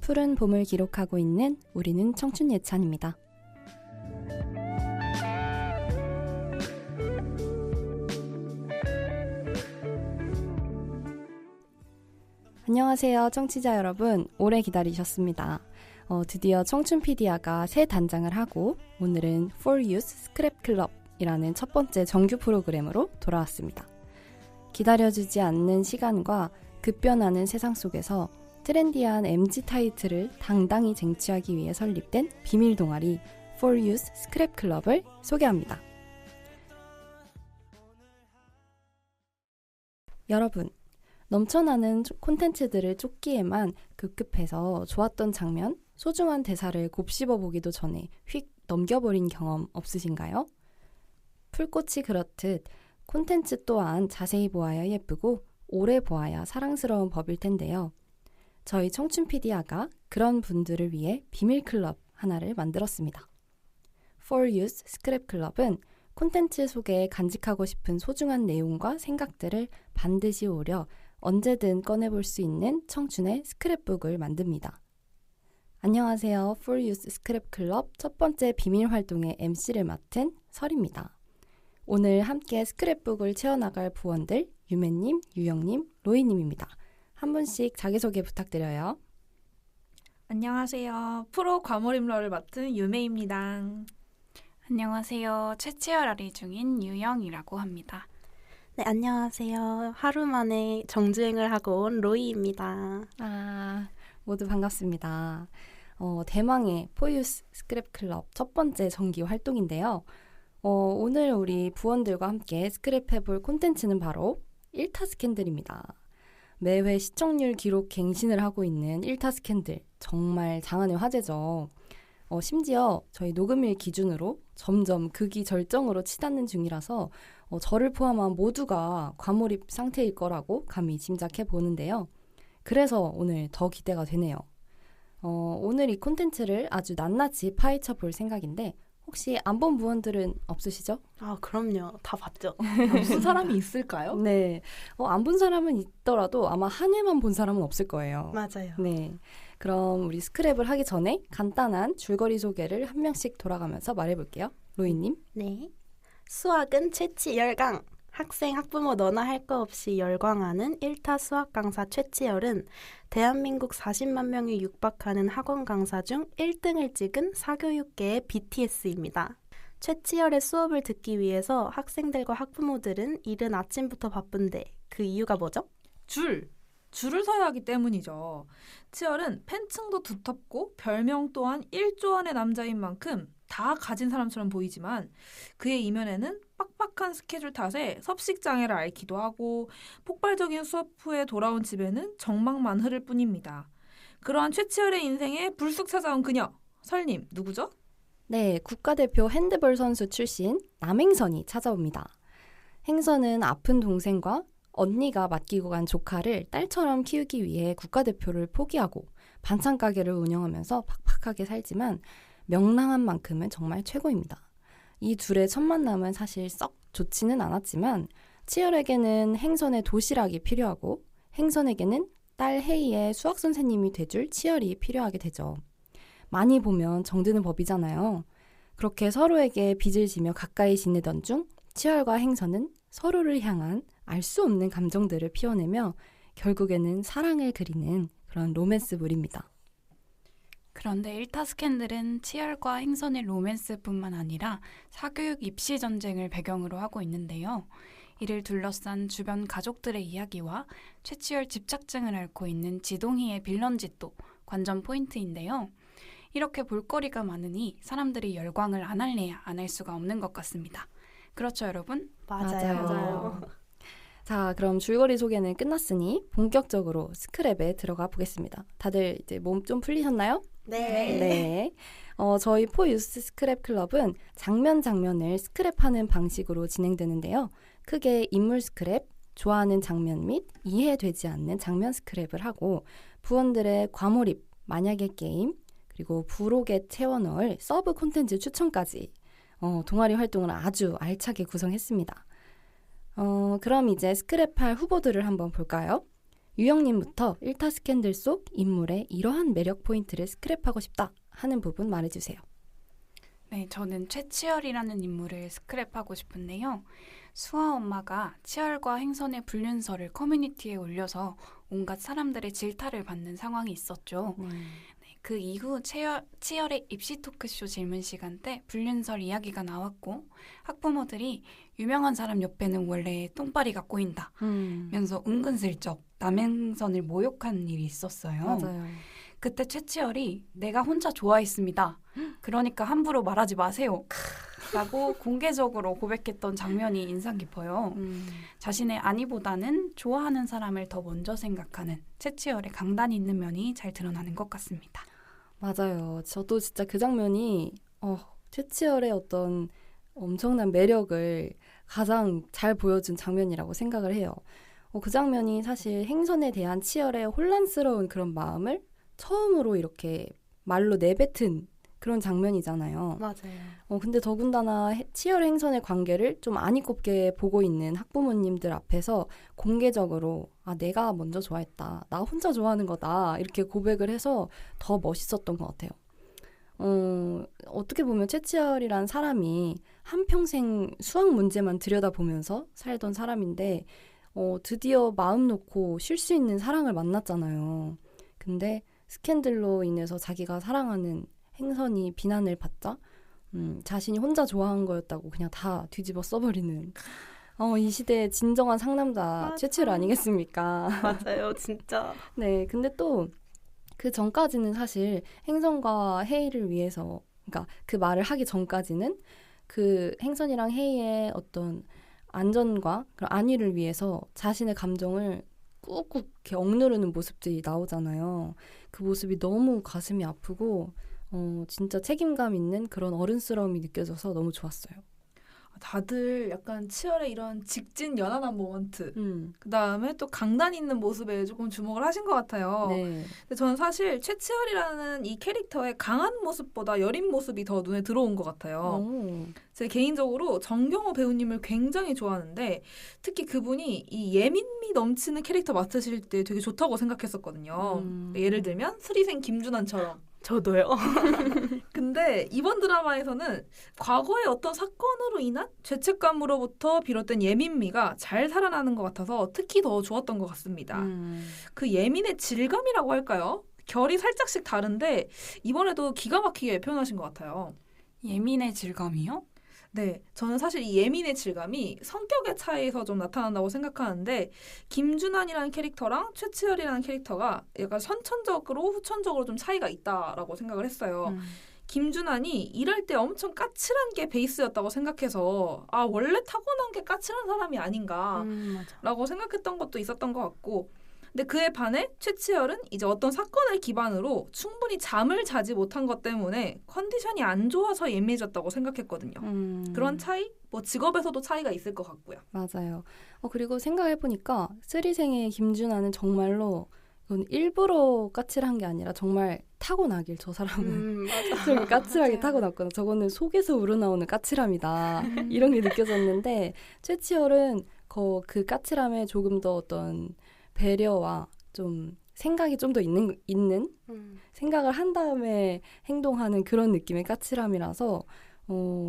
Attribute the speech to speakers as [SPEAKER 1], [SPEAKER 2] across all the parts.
[SPEAKER 1] 푸른 봄을 기록하고 있는 우리는 청춘 예찬입니다. 안녕하세요, 청취자 여러분. 오래 기다리셨습니다. 드디어 청춘피디아가 새 단장을 하고 오늘은 For Youth 스크랩 클럽이라는 첫 번째 정규 프로그램으로 돌아왔습니다. 기다려주지 않는 시간과 급변하는 세상 속에서 트렌디한 MG 타이틀을 당당히 쟁취하기 위해 설립된 비밀 동아리 For Youth 스크랩 클럽을 소개합니다. 여러분, 넘쳐나는 콘텐츠들을 쫓기에만 급급해서 좋았던 장면, 소중한 대사를 곱씹어보기도 전에 휙 넘겨버린 경험 없으신가요? 풀꽃이 그렇듯 콘텐츠 또한 자세히 보아야 예쁘고 오래 보아야 사랑스러운 법일 텐데요. 저희 청춘피디아가 그런 분들을 위해 비밀 클럽 하나를 만들었습니다. For Youth 스크랩 클럽은 콘텐츠 속에 간직하고 싶은 소중한 내용과 생각들을 반드시 오려 언제든 꺼내볼 수 있는 청춘의 스크랩북을 만듭니다. 안녕하세요. For Youth 스크랩 클럽 첫 번째 비밀 활동의 MC를 맡은 설입니다. 오늘 함께 스크랩북을 채워나갈 부원들 유매님, 유영님, 로이님입니다. 한 분씩 자기소개 부탁드려요.
[SPEAKER 2] 안녕하세요. 프로 과몰입러를 맡은 유매입니다.
[SPEAKER 3] 안녕하세요. 최치열아리 중인 유영이라고 합니다.
[SPEAKER 4] 네, 안녕하세요. 하루 만에 정주행을 하고 온 로이입니다.
[SPEAKER 1] 모두 반갑습니다. 대망의 포유스 스크랩 클럽 첫 번째 정기 활동인데요. 오늘 우리 부원들과 함께 스크랩해볼 콘텐츠는 바로 1타 스캔들입니다. 매회 시청률 기록 갱신을 하고 있는 1타 스캔들, 정말 장안의 화제죠. 심지어 저희 녹음일 기준으로 점점 극이 절정으로 치닫는 중이라서 저를 포함한 모두가 과몰입 상태일 거라고 감히 짐작해 보는데요. 그래서 오늘 더 기대가 되네요. 오늘 이 콘텐츠를 아주 낱낱이 파헤쳐 볼 생각인데 혹시 안 본 부원들은 없으시죠?
[SPEAKER 4] 그럼요. 다 봤죠.
[SPEAKER 2] 무슨 사람이 있을까요?
[SPEAKER 1] 네. 안 본 사람은 있더라도 아마 한 회만 본 사람은 없을 거예요.
[SPEAKER 4] 맞아요.
[SPEAKER 1] 네. 그럼 우리 스크랩을 하기 전에 간단한 줄거리 소개를 한 명씩 돌아가면서 말해볼게요. 로이님.
[SPEAKER 4] 네. 수학은 최치열강. 학생, 학부모 너나 할 거 없이 열광하는 1타 수학 강사 최치열은 대한민국 40만 명이 육박하는 학원 강사 중 1등을 찍은 사교육계의 BTS입니다. 최치열의 수업을 듣기 위해서 학생들과 학부모들은 이른 아침부터 바쁜데 그 이유가 뭐죠?
[SPEAKER 2] 줄을 서야 하기 때문이죠. 치열은 팬층도 두텁고 별명 또한 1조안의 남자인 만큼 다 가진 사람처럼 보이지만 그의 이면에는 빡빡한 스케줄 탓에 섭식장애를 앓기도 하고 폭발적인 수업 후에 돌아온 집에는 정막만 흐를 뿐입니다. 그러한 최치열의 인생에 불쑥 찾아온 그녀, 설님 누구죠?
[SPEAKER 1] 네, 국가대표 핸드볼 선수 출신 남행선이 찾아옵니다. 행선은 아픈 동생과 언니가 맡기고 간 조카를 딸처럼 키우기 위해 국가대표를 포기하고 반찬 가게를 운영하면서 팍팍하게 살지만 명랑한 만큼은 정말 최고입니다. 이 둘의 첫 만남은 사실 썩 좋지는 않았지만 치열에게는 행선의 도시락이 필요하고 행선에게는 딸 혜이의 수학 선생님이 돼줄 치열이 필요하게 되죠. 많이 보면 정드는 법이잖아요. 그렇게 서로에게 빚을 지며 가까이 지내던 중 치열과 행선은 서로를 향한 알 수 없는 감정들을 피워내며 결국에는 사랑을 그리는 그런 로맨스물입니다.
[SPEAKER 3] 그런데 1타 스캔들은 치열과 행선의 로맨스뿐만 아니라 사교육 입시 전쟁을 배경으로 하고 있는데요. 이를 둘러싼 주변 가족들의 이야기와 최치열 집착증을 앓고 있는 지동희의 빌런짓도 관전 포인트인데요. 이렇게 볼거리가 많으니 사람들이 열광을 안 할래야 안 할 수가 없는 것 같습니다. 그렇죠, 여러분?
[SPEAKER 4] 맞아요.
[SPEAKER 1] 자, 그럼 줄거리 소개는 끝났으니 본격적으로 스크랩에 들어가 보겠습니다. 다들 이제 몸 좀 풀리셨나요?
[SPEAKER 4] 네.
[SPEAKER 1] 저희 포유스 스크랩 클럽은 장면을 스크랩하는 방식으로 진행되는데요. 크게 인물 스크랩, 좋아하는 장면 및 이해되지 않는 장면 스크랩을 하고 부원들의 과몰입, 만약의 게임, 그리고 부록에 채워넣을 서브 콘텐츠 추천까지 동아리 활동을 아주 알차게 구성했습니다. 그럼 이제 스크랩할 후보들을 한번 볼까요? 유영님부터 1타 스캔들 속 인물의 이러한 매력 포인트를 스크랩하고 싶다 하는 부분 말해주세요.
[SPEAKER 3] 네, 저는 최치열이라는 인물을 스크랩하고 싶은데요. 수아 엄마가 치열과 행선의 불륜설을 커뮤니티에 올려서 온갖 사람들의 질타를 받는 상황이 있었죠. 네, 그 이후 치열의 입시 토크쇼 질문 시간 때 불륜설 이야기가 나왔고 학부모들이 유명한 사람 옆에는 원래 똥파리가 꼬인다 면서 은근슬쩍 남행선을 모욕한 일이 있었어요.
[SPEAKER 1] 맞아요.
[SPEAKER 3] 그때 최치열이 내가 혼자 좋아했습니다. 그러니까 함부로 말하지 마세요. 라고 공개적으로 고백했던 장면이 인상 깊어요. 자신의 아니보다는 좋아하는 사람을 더 먼저 생각하는 최치열의 강단이 있는 면이 잘 드러나는 것 같습니다.
[SPEAKER 1] 맞아요. 저도 진짜 그 장면이 최치열의 어떤 엄청난 매력을 가장 잘 보여준 장면이라고 생각을 해요. 그 장면이 사실 행선에 대한 치열의 혼란스러운 그런 마음을 처음으로 이렇게 말로 내뱉은 그런 장면이잖아요.
[SPEAKER 4] 맞아요.
[SPEAKER 1] 근데 더군다나 치열 행선의 관계를 좀 안이 꼽게 보고 있는 학부모님들 앞에서 공개적으로 내가 먼저 좋아했다. 나 혼자 좋아하는 거다. 이렇게 고백을 해서 더 멋있었던 것 같아요. 어떻게 보면 최치열이란 사람이 한평생 수학 문제만 들여다보면서 살던 사람인데 드디어 마음 놓고 쉴 수 있는 사랑을 만났잖아요. 근데 스캔들로 인해서 자기가 사랑하는 행선이 비난을 받자 자신이 혼자 좋아한 거였다고 그냥 다 뒤집어 써버리는 이 시대의 진정한 상남자
[SPEAKER 4] 맞아.
[SPEAKER 1] 최치열 아니겠습니까?
[SPEAKER 4] 맞아요, 진짜.
[SPEAKER 1] 네, 근데 또 그 전까지는 사실 행선과 혜이를 위해서, 그러니까 그 말을 하기 전까지는 그 행선이랑 혜이의 어떤 안전과 그런 안위를 위해서 자신의 감정을 꾹꾹 이렇게 억누르는 모습들이 나오잖아요. 그 모습이 너무 가슴이 아프고 진짜 책임감 있는 그런 어른스러움이 느껴져서 너무 좋았어요.
[SPEAKER 2] 다들 약간 치열의 이런 직진 연하남 모먼트 그다음에 또 강단 있는 모습에 조금 주목을 하신 것 같아요.
[SPEAKER 1] 네.
[SPEAKER 2] 근데 저는 사실 최치열이라는 이 캐릭터의 강한 모습보다 여린 모습이 더 눈에 들어온 것 같아요. 제 개인적으로 정경호 배우님을 굉장히 좋아하는데 특히 그분이 이 예민미 넘치는 캐릭터 맡으실 때 되게 좋다고 생각했었거든요. 예를 들면 스리생 김준환처럼.
[SPEAKER 4] 저도요.
[SPEAKER 2] 근데 이번 드라마에서는 과거의 어떤 사건으로 인한 죄책감으로부터 비롯된 예민미가 잘 살아나는 것 같아서 특히 더 좋았던 것 같습니다. 그 예민의 질감이라고 할까요? 결이 살짝씩 다른데 이번에도 기가 막히게 표현하신 것 같아요.
[SPEAKER 3] 예민의 질감이요?
[SPEAKER 2] 네, 저는 사실 이 예민의 질감이 성격의 차이에서 좀 나타난다고 생각하는데 김준환이라는 캐릭터랑 최치열이라는 캐릭터가 약간 선천적으로 후천적으로 좀 차이가 있다라고 생각을 했어요. 김준환이 일할 때 엄청 까칠한 게 베이스였다고 생각해서 원래 타고난 게 까칠한 사람이 아닌가라고 생각했던 것도 있었던 것 같고 근데 그에 반해 최치열은 이제 어떤 사건을 기반으로 충분히 잠을 자지 못한 것 때문에 컨디션이 안 좋아서 예민해졌다고 생각했거든요. 그런 차이? 뭐 직업에서도 차이가 있을 것 같고요.
[SPEAKER 1] 맞아요. 그리고 생각해보니까 쓰리생의 김준하는 정말로 이건 일부러 까칠한 게 아니라 정말 타고나길 저 사람은 저렇게 까칠하게 타고났구나. 저거는 속에서 우러나오는 까칠함이다. 이런 게 느껴졌는데 최치열은 그 까칠함에 조금 더 어떤 배려와 좀 생각이 좀 더 있는 생각을 한 다음에 행동하는 그런 느낌의 까칠함이라서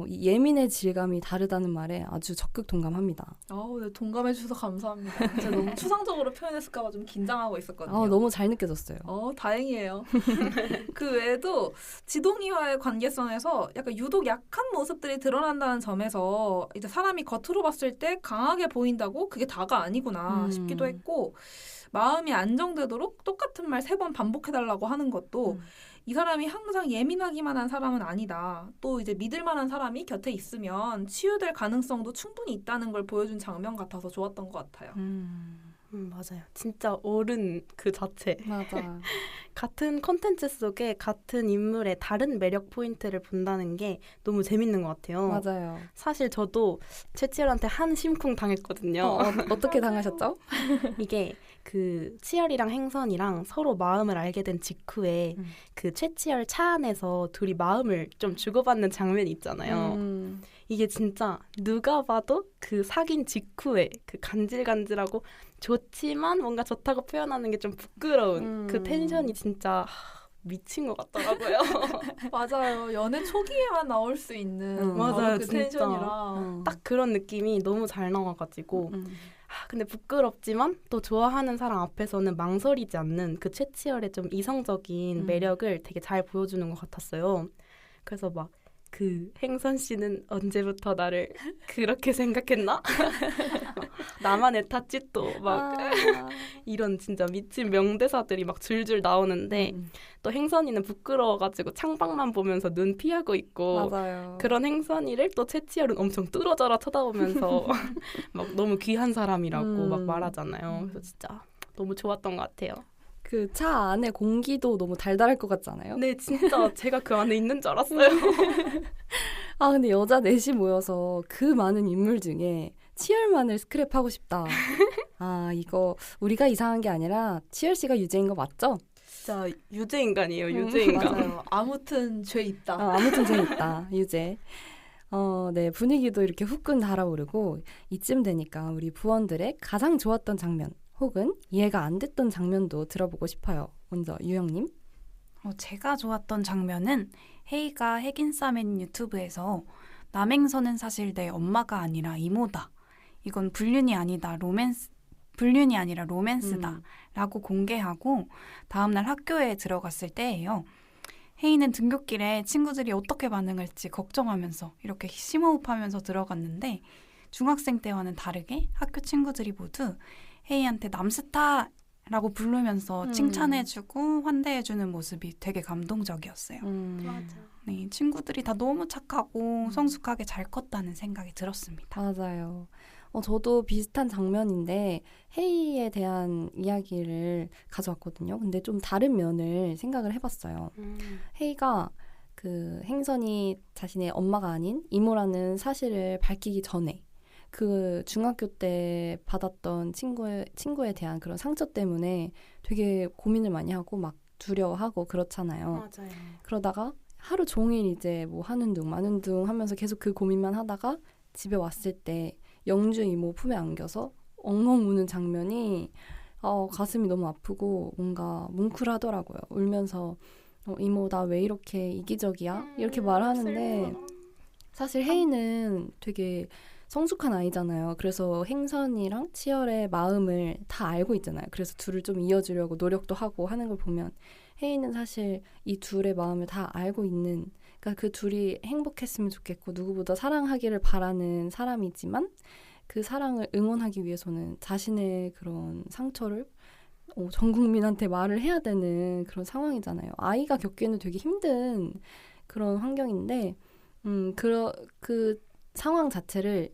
[SPEAKER 1] 이 예민의 질감이 다르다는 말에 아주 적극 동감합니다.
[SPEAKER 2] 네, 동감해 주셔서 감사합니다. 제가 너무 추상적으로 표현했을까 봐 좀 긴장하고 있었거든요.
[SPEAKER 1] 너무 잘 느껴졌어요.
[SPEAKER 2] 다행이에요. 그 외에도 지동이와의 관계성에서 약간 유독 약한 모습들이 드러난다는 점에서 이제 사람이 겉으로 봤을 때 강하게 보인다고 그게 다가 아니구나 싶기도 했고 마음이 안정되도록 똑같은 말 3번 반복해달라고 하는 것도 이 사람이 항상 예민하기만 한 사람은 아니다. 또 이제 믿을 만한 사람이 곁에 있으면 치유될 가능성도 충분히 있다는 걸 보여준 장면 같아서 좋았던 것 같아요.
[SPEAKER 4] 맞아요. 진짜 어른 그 자체.
[SPEAKER 1] 맞아.
[SPEAKER 4] 같은 콘텐츠 속에 같은 인물의 다른 매력 포인트를 본다는 게 너무 재밌는 것 같아요.
[SPEAKER 1] 맞아요.
[SPEAKER 4] 사실 저도 최치열한테 한 심쿵 당했거든요.
[SPEAKER 1] 어떻게 당하셨죠?
[SPEAKER 4] 이게 그 치열이랑 행선이랑 서로 마음을 알게 된 직후에 그 최치열 차 안에서 둘이 마음을 좀 주고받는 장면이 있잖아요. 이게 진짜 누가 봐도 그 사귄 직후에 그 간질간질하고 좋지만 뭔가 좋다고 표현하는 게 좀 부끄러운 그 텐션이 진짜 미친 것 같더라고요.
[SPEAKER 2] 맞아요. 연애 초기에만 나올 수 있는
[SPEAKER 4] 맞아요,
[SPEAKER 2] 바로 그
[SPEAKER 4] 진짜.
[SPEAKER 2] 텐션이라.
[SPEAKER 4] 딱 그런 느낌이 너무 잘 나와가지고 근데 부끄럽지만 또 좋아하는 사람 앞에서는 망설이지 않는 그 최치열의 좀 이성적인 매력을 되게 잘 보여주는 것 같았어요. 그래서 막 그 행선 씨는 언제부터 나를 그렇게 생각했나? 나만 애탔지 또 막 이런 진짜 미친 명대사들이 막 줄줄 나오는데 또 행선이는 부끄러워가지고 창밖만 보면서 눈 피하고 있고
[SPEAKER 1] 맞아요.
[SPEAKER 4] 그런 행선이를 또 최치열은 엄청 뚫어져라 쳐다보면서 막 너무 귀한 사람이라고 막 말하잖아요. 그래서 진짜 너무 좋았던 것 같아요.
[SPEAKER 1] 그 차 안에 공기도 너무 달달할 것 같지 않아요?
[SPEAKER 4] 네, 진짜 제가 그 안에 있는 줄 알았어요.
[SPEAKER 1] 아, 근데 여자 넷이 모여서 그 많은 인물 중에 치열만을 스크랩하고 싶다. 아, 이거 우리가 이상한 게 아니라 치열 씨가 유죄인 거 맞죠?
[SPEAKER 4] 진짜 유죄인간이에요, 유죄인간.
[SPEAKER 2] 맞아요. 아무튼 죄 있다.
[SPEAKER 1] 아무튼 재밌다. 유죄. 네, 분위기도 이렇게 후끈 달아오르고 이쯤 되니까 우리 부원들의 가장 좋았던 장면 혹은 이해가 안 됐던 장면도 들어보고 싶어요. 먼저 유영님.
[SPEAKER 3] 제가 좋았던 장면은 헤이가 핵인싸맨 유튜브에서 남행선은 사실 내 엄마가 아니라 이모다. 이건 불륜이 아니라 로맨스다. 라고 공개하고 다음날 학교에 들어갔을 때예요. 헤이는 등굣길에 친구들이 어떻게 반응할지 걱정하면서 이렇게 심호흡하면서 들어갔는데 중학생 때와는 다르게 학교 친구들이 모두 헤이한테 남스타라고 부르면서 칭찬해주고 환대해주는 모습이 되게 감동적이었어요.
[SPEAKER 4] 맞아.
[SPEAKER 3] 네, 친구들이 다 너무 착하고 성숙하게 잘 컸다는 생각이 들었습니다.
[SPEAKER 1] 맞아요. 저도 비슷한 장면인데 헤이에 대한 이야기를 가져왔거든요. 근데 좀 다른 면을 생각을 해봤어요. 헤이가 그 행선이 자신의 엄마가 아닌 이모라는 사실을 밝히기 전에 그 중학교 때 받았던 친구에 대한 그런 상처 때문에 되게 고민을 많이 하고 막 두려워하고 그렇잖아요.
[SPEAKER 4] 맞아요.
[SPEAKER 1] 그러다가 하루 종일 이제 뭐 하는 둥 마는 둥 하면서 계속 그 고민만 하다가 집에 왔을 때 영주 이모 품에 안겨서 엉엉 우는 장면이 가슴이 너무 아프고 뭔가 뭉클하더라고요. 울면서 이모 나 왜 이렇게 이기적이야? 이렇게 말하는데 사실 헤이는 되게 성숙한 아이잖아요. 그래서 행선이랑 치열의 마음을 다 알고 있잖아요. 그래서 둘을 좀 이어주려고 노력도 하고 하는 걸 보면 헤이는 사실 이 둘의 마음을 다 알고 있는, 그러니까 그 둘이 행복했으면 좋겠고 누구보다 사랑하기를 바라는 사람이지만 그 사랑을 응원하기 위해서는 자신의 그런 상처를 전 국민한테 말을 해야 되는 그런 상황이잖아요. 아이가 겪기에는 되게 힘든 그런 환경인데 그 상황 자체를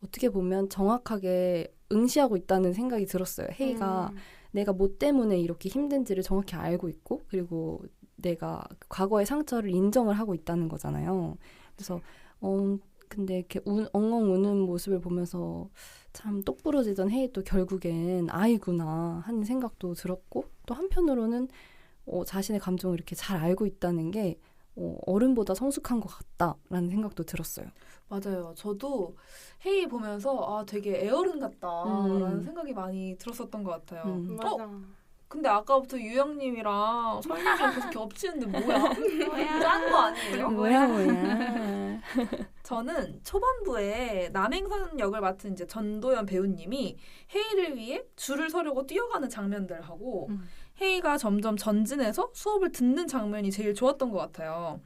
[SPEAKER 1] 어떻게 보면 정확하게 응시하고 있다는 생각이 들었어요. 헤이가 내가 뭐 때문에 이렇게 힘든지를 정확히 알고 있고 그리고 내가 과거의 상처를 인정을 하고 있다는 거잖아요. 그래서 근데 이렇게 엉엉 우는 모습을 보면서 참 똑부러지던 헤이도 결국엔 아이구나 하는 생각도 들었고 또 한편으로는 자신의 감정을 이렇게 잘 알고 있다는 게 어른보다 성숙한 것 같다라는 생각도 들었어요.
[SPEAKER 2] 맞아요. 저도 헤이 보면서 되게 애어른 같다라는 생각이 많이 들었었던 것 같아요.
[SPEAKER 4] 맞아.
[SPEAKER 2] 근데 아까부터 유영님이랑 설님이랑 계속 겹치는데 뭐야? 짠 거 아니에요?
[SPEAKER 1] 뭐야.
[SPEAKER 2] 저는 초반부에 남행선 역을 맡은 이제 전도연 배우님이 헤이를 위해 줄을 서려고 뛰어가는 장면들하고 헤이가 점점 전진해서 수업을 듣는 장면이 제일 좋았던 것 같아요.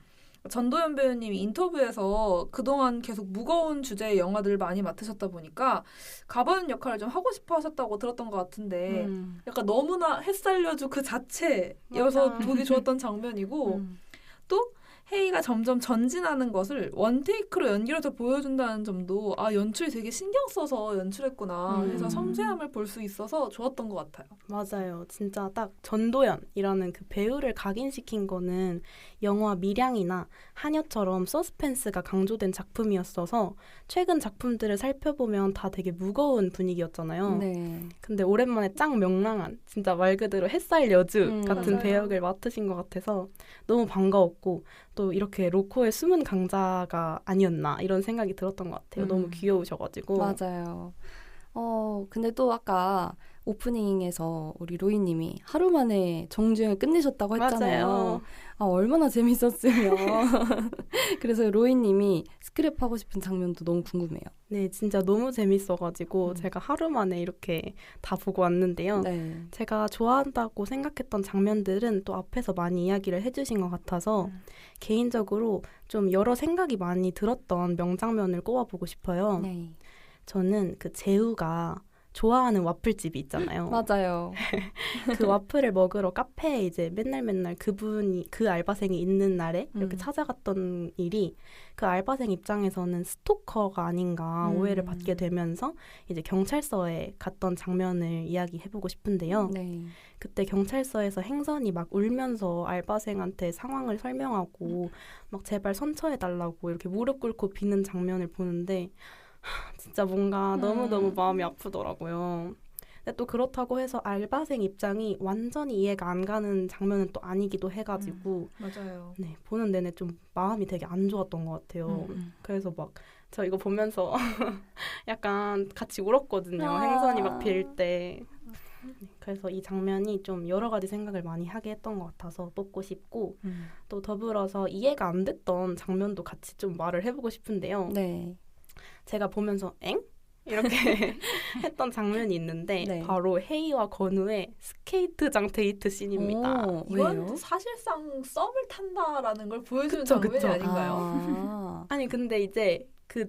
[SPEAKER 2] 전도연 배우님이 인터뷰에서 그동안 계속 무거운 주제의 영화들을 많이 맡으셨다 보니까 가버는 역할을 좀 하고 싶어 하셨다고 들었던 것 같은데 약간 너무나 햇살려주 그 자체여서
[SPEAKER 4] 맞아.
[SPEAKER 2] 보기 좋았던 장면이고 또 헤이가 점점 전진하는 것을 원테이크로 연기해서 보여준다는 점도 연출이 되게 신경 써서 연출했구나 해서 섬세함을 볼 수 있어서 좋았던 것 같아요.
[SPEAKER 4] 맞아요. 진짜 딱 전도연이라는 그 배우를 각인시킨 거는 영화 밀양이나 하녀처럼 서스펜스가 강조된 작품이었어서 최근 작품들을 살펴보면 다 되게 무거운 분위기였잖아요.
[SPEAKER 1] 네.
[SPEAKER 4] 근데 오랜만에 짱 명랑한 진짜 말 그대로 햇살 여주 같은
[SPEAKER 2] 맞아요.
[SPEAKER 4] 배역을 맡으신 것 같아서 너무 반가웠고 또 이렇게 로코의 숨은 강자가 아니었나 이런 생각이 들었던 것 같아요. 너무 귀여우셔가지고.
[SPEAKER 1] 맞아요. 근데 또 아까 오프닝에서 우리 로이님이 하루 만에 정주행을 끝내셨다고 했잖아요.
[SPEAKER 4] 맞아요.
[SPEAKER 1] 얼마나 재밌었으면. 그래서 로이님이 스크랩하고 싶은 장면도 너무 궁금해요.
[SPEAKER 4] 네, 진짜 너무 재밌어가지고 제가 하루 만에 이렇게 다 보고 왔는데요.
[SPEAKER 1] 네.
[SPEAKER 4] 제가 좋아한다고 생각했던 장면들은 또 앞에서 많이 이야기를 해주신 것 같아서 개인적으로 좀 여러 생각이 많이 들었던 명장면을 꼽아보고 싶어요.
[SPEAKER 1] 네.
[SPEAKER 4] 저는 그 재우가 좋아하는 와플집이 있잖아요.
[SPEAKER 1] 맞아요.
[SPEAKER 4] 그 와플을 먹으러 카페에 이제 맨날 그 알바생이 있는 날에 이렇게 찾아갔던 일이 그 알바생 입장에서는 스토커가 아닌가 오해를 받게 되면서 이제 경찰서에 갔던 장면을 이야기해보고 싶은데요.
[SPEAKER 1] 네.
[SPEAKER 4] 그때 경찰서에서 행선이 막 울면서 알바생한테 상황을 설명하고 막 제발 선처해달라고 이렇게 무릎 꿇고 비는 장면을 보는데 진짜 뭔가 너무너무 마음이 아프더라고요. 근데 또 그렇다고 해서 알바생 입장이 완전히 이해가 안 가는 장면은 또 아니기도 해가지고
[SPEAKER 2] 맞아요.
[SPEAKER 4] 네, 보는 내내 좀 마음이 되게 안 좋았던 것 같아요. 그래서 막 저 이거 보면서 약간 같이 울었거든요. 행선이 막 빌 때. 그래서 이 장면이 좀 여러 가지 생각을 많이 하게 했던 것 같아서 뽑고 싶고 또 더불어서 이해가 안 됐던 장면도 같이 좀 말을 해보고 싶은데요.
[SPEAKER 1] 네.
[SPEAKER 4] 제가 보면서 엥? 이렇게 했던 장면이 있는데
[SPEAKER 1] 네.
[SPEAKER 4] 바로 헤이와 건우의 스케이트장 데이트 씬입니다.
[SPEAKER 2] 이건
[SPEAKER 1] 왜요?
[SPEAKER 2] 사실상 썸을 탄다라는 걸 보여주는
[SPEAKER 4] 그쵸,
[SPEAKER 2] 장면이
[SPEAKER 4] 그쵸.
[SPEAKER 2] 아닌가요?
[SPEAKER 4] 아니 근데 이제 그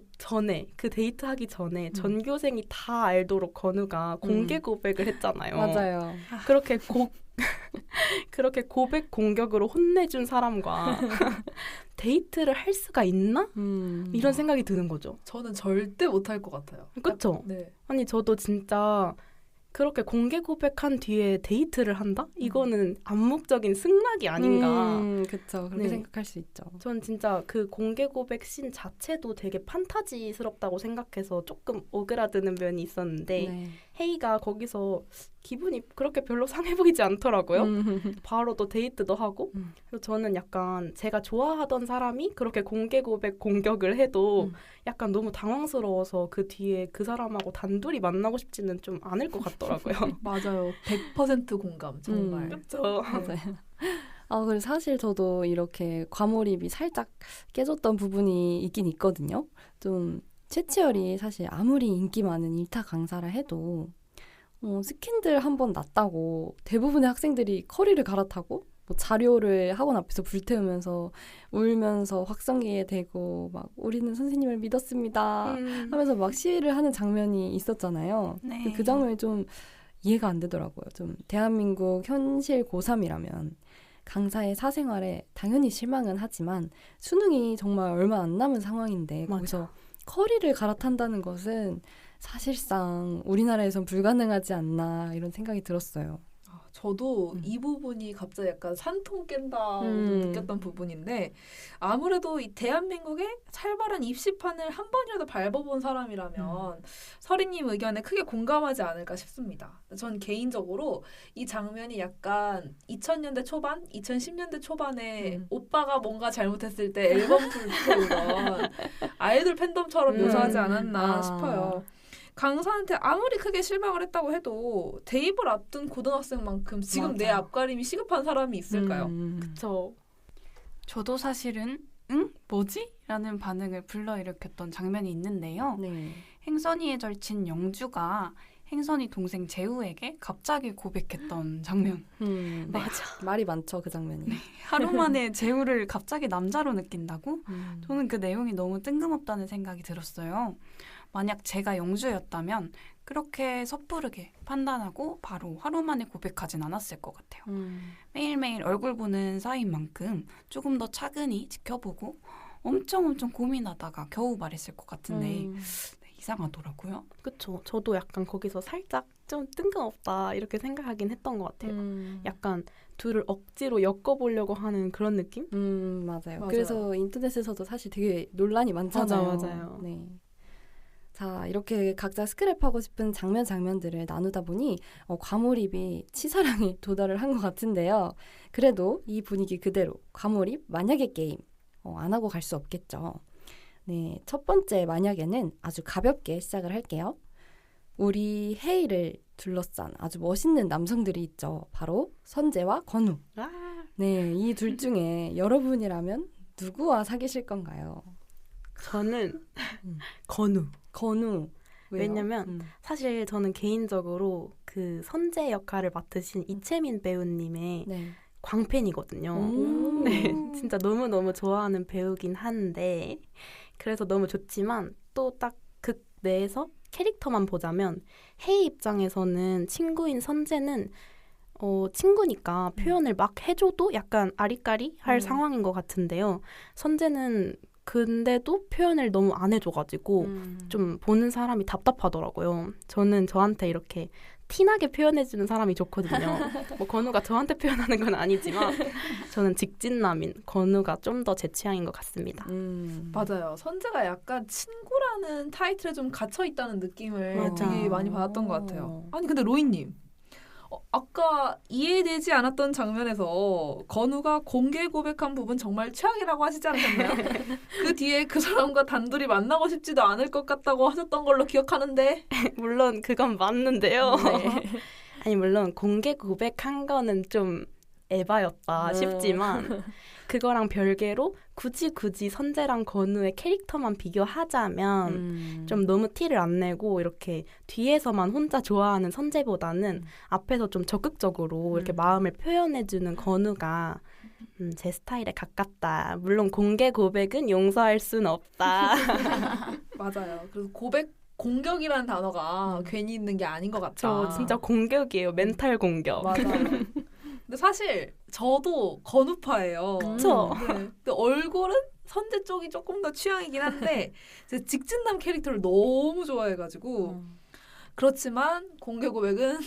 [SPEAKER 4] 데이트 하기 전에 전교생이 다 알도록 건우가 공개 고백을 했잖아요.
[SPEAKER 1] 맞아요.
[SPEAKER 4] 그렇게 고백 공격으로 혼내준 사람과 데이트를 할 수가 있나? 이런 생각이 드는 거죠.
[SPEAKER 2] 저는 절대 못할 것 같아요.
[SPEAKER 4] 그쵸?
[SPEAKER 2] 네.
[SPEAKER 4] 아니 저도 진짜 그렇게 공개 고백한 뒤에 데이트를 한다? 이거는 암묵적인 승낙이 아닌가.
[SPEAKER 1] 그쵸. 그렇게
[SPEAKER 4] 네.
[SPEAKER 1] 생각할 수 있죠.
[SPEAKER 4] 전 진짜 그 공개 고백 씬 자체도 되게 판타지스럽다고 생각해서 조금 오그라드는 면이 있었는데
[SPEAKER 1] 네.
[SPEAKER 4] 헤이가 거기서 기분이 그렇게 별로 상해 보이지 않더라고요. 바로 또 데이트도 하고 그래서 저는 약간 제가 좋아하던 사람이 그렇게 공개 고백 공격을 해도 약간 너무 당황스러워서 그 뒤에 그 사람하고 단둘이 만나고 싶지는 좀 않을 것 같더라고요.
[SPEAKER 2] 맞아요. 100% 공감 정말.
[SPEAKER 4] 그렇죠.
[SPEAKER 1] 맞아요. 그리고 사실 저도 이렇게 과몰입이 살짝 깨졌던 부분이 있긴 있거든요. 좀 최치열이 사실 아무리 인기 많은 일타 강사라 해도 스캔들 한 번 났다고 대부분의 학생들이 커리를 갈아타고 뭐 자료를 학원 앞에서 불태우면서 울면서 확성기에 대고 막 우리는 선생님을 믿었습니다 하면서 막 시위를 하는 장면이 있었잖아요.
[SPEAKER 3] 네.
[SPEAKER 1] 그 장면이 좀 이해가 안 되더라고요. 좀 대한민국 현실 고3이라면 강사의 사생활에 당연히 실망은 하지만 수능이 정말 얼마 안 남은 상황인데
[SPEAKER 4] 맞아.
[SPEAKER 1] 거기서 커리를 갈아탄다는 것은 사실상 우리나라에선 불가능하지 않나 이런 생각이 들었어요.
[SPEAKER 2] 저도 이 부분이 갑자기 약간 산통 깬다고 느꼈던 부분인데 아무래도 이 대한민국의 살벌한 입시판을 한 번이라도 밟아본 사람이라면 서리님 의견에 크게 공감하지 않을까 싶습니다. 전 개인적으로 이 장면이 약간 2000년대 초반, 2010년대 초반에 오빠가 뭔가 잘못했을 때 앨범 불태우던 아이돌 팬덤처럼 묘사하지 않았나 싶어요. 강사한테 아무리 크게 실망을 했다고 해도 대입을 앞둔 고등학생만큼 지금
[SPEAKER 1] 맞아.
[SPEAKER 2] 내 앞가림이 시급한 사람이 있을까요?
[SPEAKER 4] 그쵸.
[SPEAKER 3] 저도 사실은 응? 뭐지? 라는 반응을 불러일으켰던 장면이 있는데요.
[SPEAKER 1] 네.
[SPEAKER 3] 행선이에 절친 영주가 행선이 동생 재우에게 갑자기 고백했던 장면.
[SPEAKER 1] 맞아. 말이 많죠, 그 장면이.
[SPEAKER 3] 하루 만에 재우를 갑자기 남자로 느낀다고? 저는 그 내용이 너무 뜬금없다는 생각이 들었어요. 만약 제가 영주였다면 그렇게 섣부르게 판단하고 바로 하루 만에 고백하진 않았을 것 같아요. 매일매일 얼굴 보는 사이인 만큼 조금 더 차근히 지켜보고 엄청 고민하다가 겨우 말했을 것 같은데 네, 이상하더라고요.
[SPEAKER 4] 그쵸. 저도 약간 거기서 살짝 좀 뜬금없다 이렇게 생각하긴 했던 것 같아요. 약간 둘을 억지로 엮어보려고 하는 그런 느낌?
[SPEAKER 1] 맞아요.
[SPEAKER 2] 맞아요.
[SPEAKER 1] 그래서 인터넷에서도 사실 되게 논란이 많잖아요.
[SPEAKER 4] 맞아요.
[SPEAKER 1] 네. 자, 이렇게 각자 스크랩하고 싶은 장면들을 나누다 보니 과몰입이 치사량에 도달을 한 것 같은데요. 그래도 이 분위기 그대로 과몰입 만약의 게임 안 하고 갈 수 없겠죠. 네, 첫 번째 만약에는 아주 가볍게 시작을 할게요. 우리 헤이를 둘러싼 아주 멋있는 남성들이 있죠. 바로 선재와 건우. 네, 이 둘 중에 여러분이라면 누구와 사귀실 건가요?
[SPEAKER 4] 저는 건우.
[SPEAKER 1] 건우. 왜요?
[SPEAKER 4] 왜냐면 사실 저는 개인적으로 그 선재 역할을 맡으신 이채민 배우님의
[SPEAKER 1] 네.
[SPEAKER 4] 광팬이거든요. 네, 진짜 너무너무 좋아하는 배우긴 한데 그래서 너무 좋지만 또 딱 극 내에서 캐릭터만 보자면 헤이 입장에서는 친구인 선재는 친구니까 표현을 막 해줘도 약간 아리까리 할 상황인 것 같은데요. 선재는 근데도 표현을 너무 안 해줘가지고 좀 보는 사람이 답답하더라고요. 저는 저한테 이렇게 티나게 표현해주는 사람이 좋거든요. 뭐 건우가 저한테 표현하는 건 아니지만 저는 직진남인 건우가 좀 더 제 취향인 것 같습니다.
[SPEAKER 2] 맞아요. 선재가 약간 친구라는 타이틀에 좀 갇혀있다는 느낌을
[SPEAKER 4] 맞아.
[SPEAKER 2] 되게 많이 받았던 것 같아요. 아니 근데 로이님, 아까 이해되지 않았던 장면에서 건우가 공개 고백한 부분 정말 최악이라고 하시지 않으셨나요? 그 뒤에 그 사람과 단둘이 만나고 싶지도 않을 것 같다고 하셨던 걸로 기억하는데.
[SPEAKER 4] 물론 그건 맞는데요. 네. 아니 물론 공개 고백한 거는 좀 에바였다 싶지만 그거랑 별개로 굳이 선재랑 건우의 캐릭터만 비교하자면 좀 너무 티를 안 내고 이렇게 뒤에서만 혼자 좋아하는 선재보다는 앞에서 좀 적극적으로 이렇게 마음을 표현해주는 건우가 제 스타일에 가깝다. 물론 공개 고백은 용서할 수는 없다.
[SPEAKER 2] 맞아요. 그래서 공격이라는 단어가 괜히 있는 게 아닌 것 같다.
[SPEAKER 4] 저 진짜 공격이에요. 멘탈 공격.
[SPEAKER 2] 맞아요. 근데 사실 저도 건우파예요.
[SPEAKER 4] 그쵸?
[SPEAKER 2] 네. 근데 얼굴은 선재 쪽이 조금 더 취향이긴 한데 제가 직진남 캐릭터를 너무 좋아해가지고 그렇지만 공개 고백은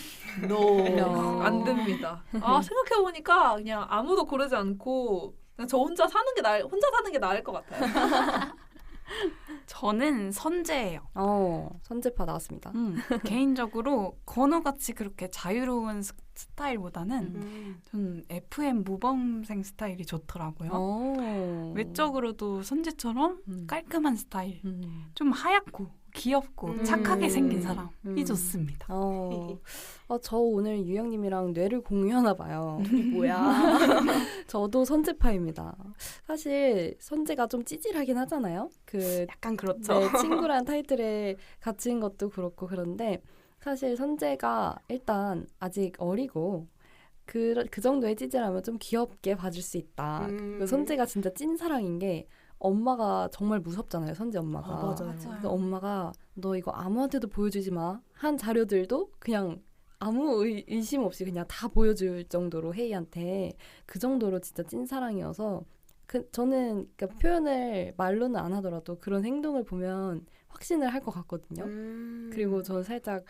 [SPEAKER 2] no, 안 됩니다. 생각해보니까 그냥 아무도 고르지 않고 그냥 저 혼자 사는 게 나을 것 같아요.
[SPEAKER 3] 저는 선재예요.
[SPEAKER 1] 선재파 나왔습니다.
[SPEAKER 3] 개인적으로 건우같이 그렇게 자유로운 스타일보다는 저는 FM 모범생 스타일이 좋더라고요. 외적으로도 선재처럼 깔끔한 스타일, 좀 하얗고 귀엽고 착하게 생긴 사람이 좋습니다.
[SPEAKER 1] 저 오늘 유영님이랑 뇌를 공유하나 봐요.
[SPEAKER 4] 뭐야?
[SPEAKER 1] 저도 선재파입니다. 사실 선재가 좀 찌질하긴 하잖아요.
[SPEAKER 4] 약간 그렇죠.
[SPEAKER 1] 네, 친구란 타이틀에 갇힌 것도 그렇고 그런데 사실 선재가 일단 아직 어리고 그 정도의 찌질하면 좀 귀엽게 봐줄 수 있다. 선재가 진짜 찐사랑인 게 엄마가 정말 무섭잖아요. 선재 엄마가.
[SPEAKER 4] 맞아요.
[SPEAKER 1] 그래서 엄마가 너 이거 아무한테도 보여주지 마. 한 자료들도 그냥 아무 의심 없이 그냥 다 보여줄 정도로 헤이한테 그 정도로 진짜 찐사랑이어서 저는 그러니까 표현을 말로는 안 하더라도 그런 행동을 보면 확신을 할 것 같거든요. 그리고 저는 살짝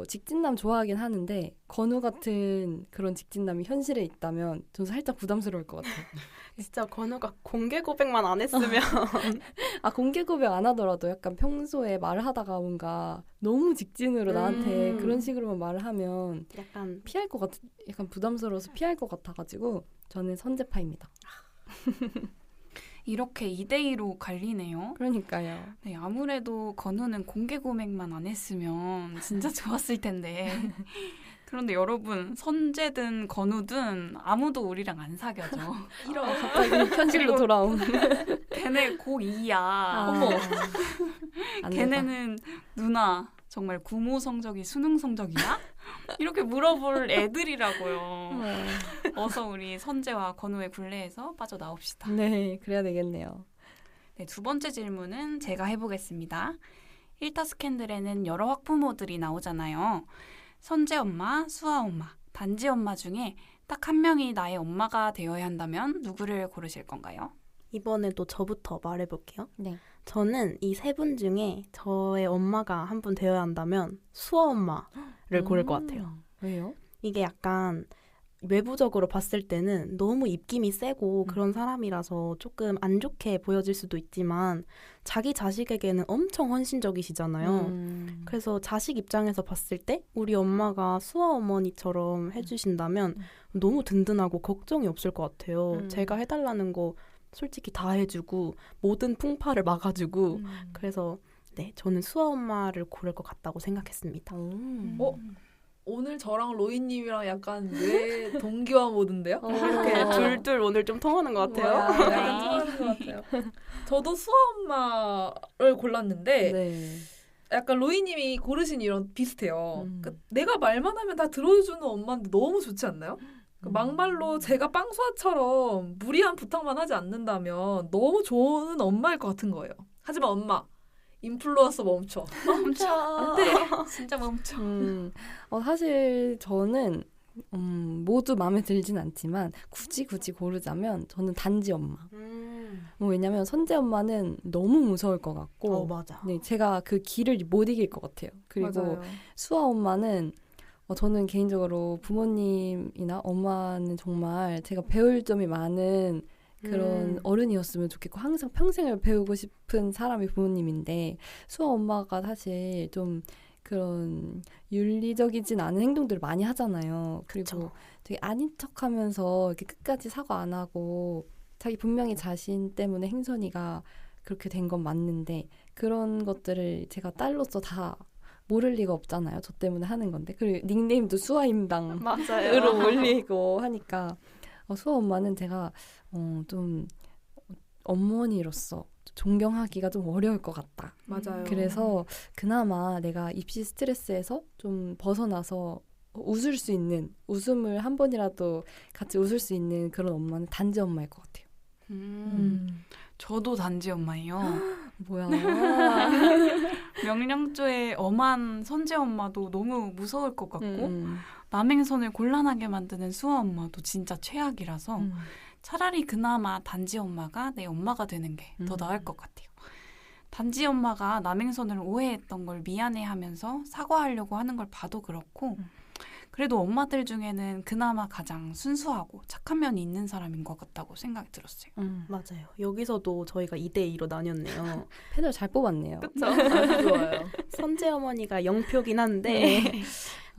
[SPEAKER 1] 직진남 좋아하긴 하는데 건우 같은 그런 직진남이 현실에 있다면 저는 살짝 부담스러울 것 같아요.
[SPEAKER 4] 진짜 건우가 공개 고백만 안 했으면
[SPEAKER 1] 공개 고백 안 하더라도 약간 평소에 말을 하다가 뭔가 너무 직진으로 나한테 그런 식으로만 말을 하면
[SPEAKER 4] 약간
[SPEAKER 1] 피할 것 같아. 약간 부담스러워서 피할 것 같아가지고 저는 선재파입니다.
[SPEAKER 3] 이렇게 2대2로 갈리네요.
[SPEAKER 1] 그러니까요.
[SPEAKER 3] 네, 아무래도 건우는 공개 고백만 안 했으면 진짜 좋았을 텐데. 그런데 여러분, 선재든 건우든 아무도 우리랑 안 사귀어져.
[SPEAKER 1] 갑자기 현실로 돌아온.
[SPEAKER 3] 걔네 고2야.
[SPEAKER 1] 어머.
[SPEAKER 3] 걔네는 누나 정말 구모 성적이 수능 성적이야? 이렇게 물어볼 애들이라고요. 어서 우리 선재와 건우의 굴레에서 빠져나옵시다.
[SPEAKER 1] 네, 그래야 되겠네요.
[SPEAKER 3] 네, 두 번째 질문은 제가 해보겠습니다. 1타 스캔들에는 여러 학부모들이 나오잖아요. 선재 엄마, 수아 엄마, 단지 엄마 중에 딱 한 명이 나의 엄마가 되어야 한다면 누구를 고르실 건가요?
[SPEAKER 4] 이번에도 저부터 말해볼게요.
[SPEAKER 1] 네.
[SPEAKER 4] 저는 이 세 분 중에 저의 엄마가 한 분 되어야 한다면 수아 엄마를 고를 것 같아요.
[SPEAKER 1] 왜요?
[SPEAKER 4] 이게 약간 외부적으로 봤을 때는 너무 입김이 세고 그런 사람이라서 조금 안 좋게 보여질 수도 있지만 자기 자식에게는 엄청 헌신적이시잖아요. 그래서 자식 입장에서 봤을 때 우리 엄마가 수아 어머니처럼 해주신다면 너무 든든하고 걱정이 없을 것 같아요. 제가 해달라는 거 솔직히 다 해주고 모든 풍파를 막아주고 그래서 네, 저는 수아 엄마를 고를 것 같다고 생각했습니다.
[SPEAKER 2] 오늘 저랑 로이님이랑 약간 뇌 동기화 모드인데요?
[SPEAKER 4] 이렇게 둘둘 오늘 좀 통하는 것 같아요.
[SPEAKER 2] 약간 통하는 것 같아요. 저도 수아 엄마를 골랐는데
[SPEAKER 1] 네.
[SPEAKER 2] 약간 로이님이 고르신 이런 비슷해요. 그러니까 내가 말만 하면 다 들어주는 엄마인데 너무 좋지 않나요? 막말로 제가 빵수아처럼 무리한 부탁만 하지 않는다면 너무 좋은 엄마일 것 같은 거예요. 하지만 엄마, 인플루언서 멈춰. 안 돼. 진짜 멈춰.
[SPEAKER 1] 사실 저는 모두 마음에 들진 않지만 굳이 고르자면 저는 단지 엄마. 왜냐면 선재 엄마는 너무 무서울 것 같고
[SPEAKER 4] 맞아.
[SPEAKER 1] 네, 제가 그 길을 못 이길 것 같아요. 그리고
[SPEAKER 2] 맞아요.
[SPEAKER 1] 수아 엄마는 저는 개인적으로 부모님이나 엄마는 정말 제가 배울 점이 많은 그런 어른이었으면 좋겠고 항상 평생을 배우고 싶은 사람이 부모님인데 수아 엄마가 사실 좀 그런 윤리적이진 않은 행동들을 많이 하잖아요. 그리고
[SPEAKER 4] 그쵸.
[SPEAKER 1] 되게 아닌 척하면서 이렇게 끝까지 사과 안 하고 자기 분명히 자신 때문에 행선이가 그렇게 된 건 맞는데 그런 것들을 제가 딸로서 다 모를 리가 없잖아요. 저 때문에 하는 건데. 그리고 닉네임도 수아임당으로
[SPEAKER 4] 맞아요.
[SPEAKER 1] 올리고 하니까 수아 엄마는 제가 좀 어머니로서 존경하기가 좀 어려울 것 같다.
[SPEAKER 2] 맞아요.
[SPEAKER 1] 그래서 그나마 내가 입시 스트레스에서 좀 벗어나서 웃을 수 있는 웃음을 한 번이라도 같이 웃을 수 있는 그런 엄마는 단지 엄마일 것 같아요.
[SPEAKER 3] 저도 단지 엄마예요.
[SPEAKER 1] 뭐야.
[SPEAKER 3] 명령조의 엄한 선재 엄마도 너무 무서울 것 같고 남행선을 곤란하게 만드는 수아 엄마도 진짜 최악이라서 차라리 그나마 단지 엄마가 내 엄마가 되는 게 더 나을 것 같아요. 단지 엄마가 남행선을 오해했던 걸 미안해하면서 사과하려고 하는 걸 봐도 그렇고 그래도 엄마들 중에는 그나마 가장 순수하고 착한 면이 있는 사람인 것 같다고 생각이 들었어요.
[SPEAKER 4] 맞아요. 여기서도 저희가 2대2로 나뉘었네요.
[SPEAKER 1] 패널 잘 뽑았네요.
[SPEAKER 4] 그쵸?
[SPEAKER 2] 아주 좋아요.
[SPEAKER 4] 선재 어머니가 0표긴 한데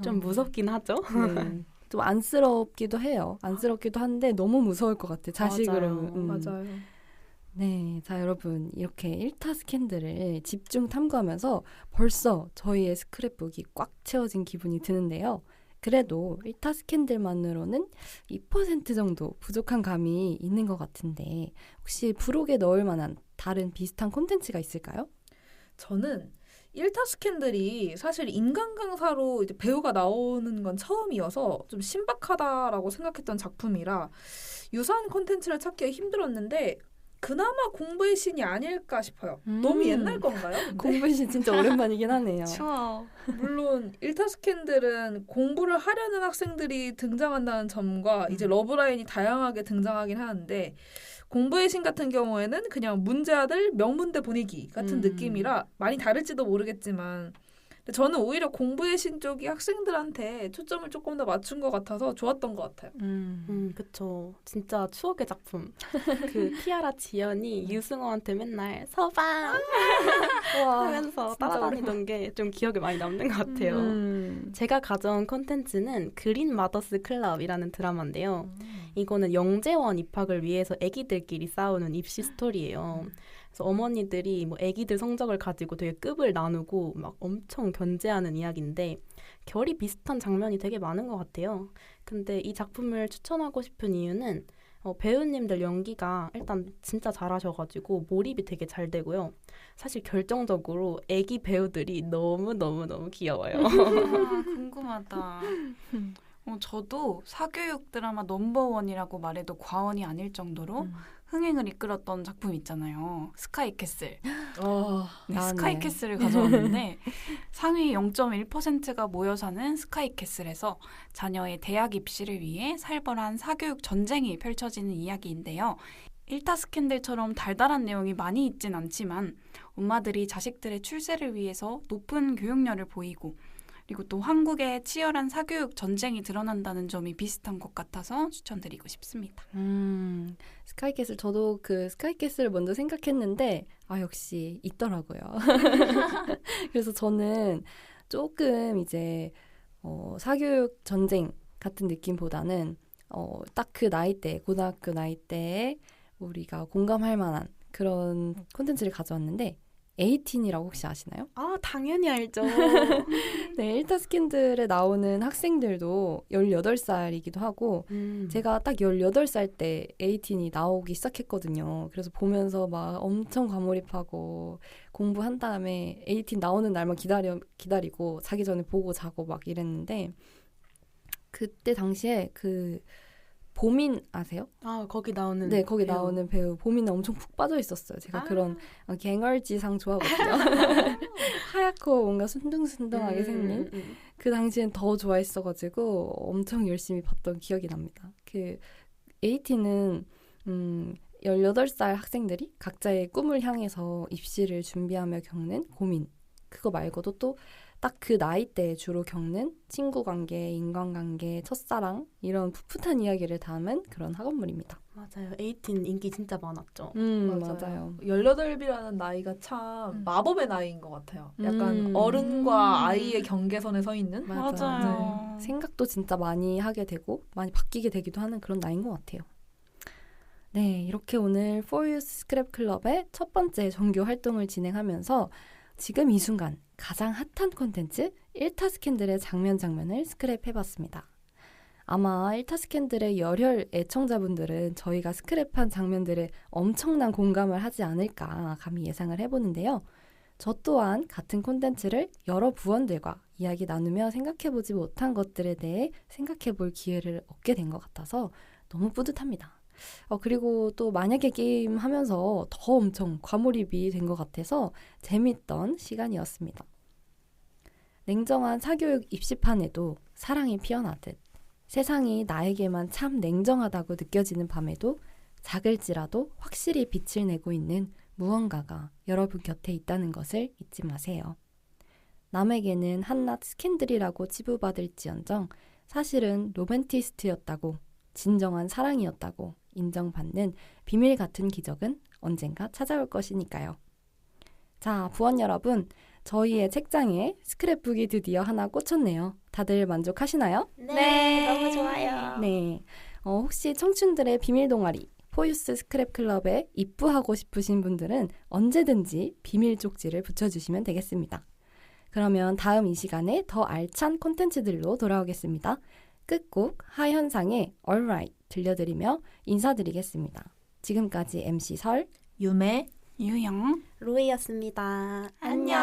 [SPEAKER 4] 좀 무섭긴 하죠.
[SPEAKER 1] 네. 좀 안쓰럽기도 해요. 안쓰럽기도 한데 너무 무서울 것 같아. 자식으로.
[SPEAKER 2] 맞아요.
[SPEAKER 1] 네, 자 여러분 이렇게 일타 스캔들을 집중 탐구하면서 벌써 저희의 스크랩북이 꽉 채워진 기분이 드는데요. 그래도 일타 스캔들만으로는 2% 정도 부족한 감이 있는 것 같은데 혹시 부록에 넣을 만한 다른 비슷한 콘텐츠가 있을까요?
[SPEAKER 2] 저는 일타 스캔들이 사실 인간 강사로 이제 배우가 나오는 건 처음이어서 좀 신박하다라고 생각했던 작품이라 유사한 콘텐츠를 찾기가 힘들었는데 그나마 공부의 신이 아닐까 싶어요. 너무 옛날 건가요? 근데?
[SPEAKER 1] 공부의 신 진짜 오랜만이긴 하네요.
[SPEAKER 3] 추워.
[SPEAKER 2] 물론 일타 스캔들은 공부를 하려는 학생들이 등장한다는 점과 이제 러브라인이 다양하게 등장하긴 하는데 공부의 신 같은 경우에는 그냥 문제아들 명문대 분위기 같은 느낌이라 많이 다를지도 모르겠지만 근데 저는 오히려 공부의 신 쪽이 학생들한테 초점을 조금 더 맞춘 것 같아서 좋았던 것 같아요.
[SPEAKER 4] 그쵸. 진짜 추억의 작품. 그 티아라 지연이 유승호한테 맨날 서방 하면서 따라다니던 게 좀 기억에 많이 남는 것 같아요. 제가 가져온 콘텐츠는 그린 마더스 클럽이라는 드라마인데요. 이거는 영재원 입학을 위해서 아기들끼리 싸우는 입시 스토리예요. 그래서 어머니들이 뭐 아기들 성적을 가지고 되게 급을 나누고 막 엄청 견제하는 이야기인데 결이 비슷한 장면이 되게 많은 것 같아요. 근데 이 작품을 추천하고 싶은 이유는 배우님들 연기가 일단 진짜 잘하셔가지고 몰입이 되게 잘 되고요. 사실 결정적으로 아기 배우들이 너무 귀여워요.
[SPEAKER 3] 궁금하다. 저도 사교육 드라마 넘버원이라고 말해도 과언이 아닐 정도로 흥행을 이끌었던 작품 있잖아요. 스카이캐슬. 네, 스카이캐슬을 가져왔는데 상위 0.1%가 모여 사는 스카이캐슬에서 자녀의 대학 입시를 위해 살벌한 사교육 전쟁이 펼쳐지는 이야기인데요. 일타 스캔들처럼 달달한 내용이 많이 있진 않지만 엄마들이 자식들의 출세를 위해서 높은 교육열을 보이고 그리고 또 한국의 치열한 사교육 전쟁이 드러난다는 점이 비슷한 것 같아서 추천드리고 싶습니다.
[SPEAKER 1] 스카이캐슬 저도 그 스카이캐슬을 먼저 생각했는데 역시 있더라고요. 그래서 저는 조금 이제 사교육 전쟁 같은 느낌보다는 딱 그 나이대 고등학교 나이대에 우리가 공감할 만한 그런 콘텐츠를 가져왔는데 에이틴이라고 혹시 아시나요?
[SPEAKER 4] 아, 당연히 알죠.
[SPEAKER 1] 네, 일타스캔들에 나오는 학생들도 18살이기도 하고 제가 딱 18살 때 에이틴이 나오기 시작했거든요. 그래서 보면서 막 엄청 과몰입하고 공부한 다음에 에이틴 나오는 날만 기다리고 자기 전에 보고 자고 막 이랬는데 그때 당시에 그 보민 아세요?
[SPEAKER 4] 아, 거기 나오는
[SPEAKER 1] 네, 거기
[SPEAKER 4] 배우.
[SPEAKER 1] 나오는 배우 보민에 엄청 푹 빠져 있었어요. 제가 그런 갱얼지상 좋아하거든요. 하얗고 뭔가 순둥순둥하게 생긴 그 당시엔 더 좋아했어가지고 엄청 열심히 봤던 기억이 납니다. 그 에이틴은 18살 학생들이 각자의 꿈을 향해서 입시를 준비하며 겪는 고민 그거 말고도 또 딱 그 나이대에 주로 겪는 친구 관계, 인간관계, 첫사랑 이런 풋풋한 이야기를 담은 그런 학원물입니다.
[SPEAKER 4] 맞아요. 에이틴 인기 진짜 많았죠.
[SPEAKER 1] 맞아요.
[SPEAKER 2] 18이라는 나이가 참 마법의 나이인 것 같아요. 약간 어른과 아이의 경계선에 서 있는?
[SPEAKER 3] 맞아요.
[SPEAKER 1] 생각도 진짜 많이 하게 되고 많이 바뀌게 되기도 하는 그런 나이인 것 같아요. 네, 이렇게 오늘 For You 스크랩 클럽의 첫 번째 정규 활동을 진행하면서 지금 이 순간 가장 핫한 콘텐츠 1타 스캔들의 장면을 스크랩해봤습니다. 아마 1타 스캔들의 열혈 애청자분들은 저희가 스크랩한 장면들에 엄청난 공감을 하지 않을까 감히 예상을 해보는데요. 저 또한 같은 콘텐츠를 여러 부원들과 이야기 나누며 생각해보지 못한 것들에 대해 생각해볼 기회를 얻게 된 것 같아서 너무 뿌듯합니다. 그리고 또 만약에 게임 하면서 더 엄청 과몰입이 된 것 같아서 재밌던 시간이었습니다. 냉정한 사교육 입시판에도 사랑이 피어나듯 세상이 나에게만 참 냉정하다고 느껴지는 밤에도 작을지라도 확실히 빛을 내고 있는 무언가가 여러분 곁에 있다는 것을 잊지 마세요. 남에게는 한낱 스캔들이라고 치부받을지언정 사실은 로맨티스트였다고 진정한 사랑이었다고 인정받는 비밀 같은 기적은 언젠가 찾아올 것이니까요. 자, 부원 여러분, 저희의 책장에 스크랩북이 드디어 하나 꽂혔네요. 다들 만족하시나요?
[SPEAKER 4] 네, 너무 좋아요.
[SPEAKER 1] 네. 혹시 청춘들의 비밀 동아리 포유스 스크랩 클럽에 입부하고 싶으신 분들은 언제든지 비밀 쪽지를 붙여주시면 되겠습니다. 그러면 다음 이 시간에 더 알찬 콘텐츠들로 돌아오겠습니다. 끝곡 하현상의 Alright 들려드리며 인사드리겠습니다. 지금까지 MC 설,
[SPEAKER 2] 유매,
[SPEAKER 3] 유영
[SPEAKER 4] 로이였습니다.
[SPEAKER 2] 안녕.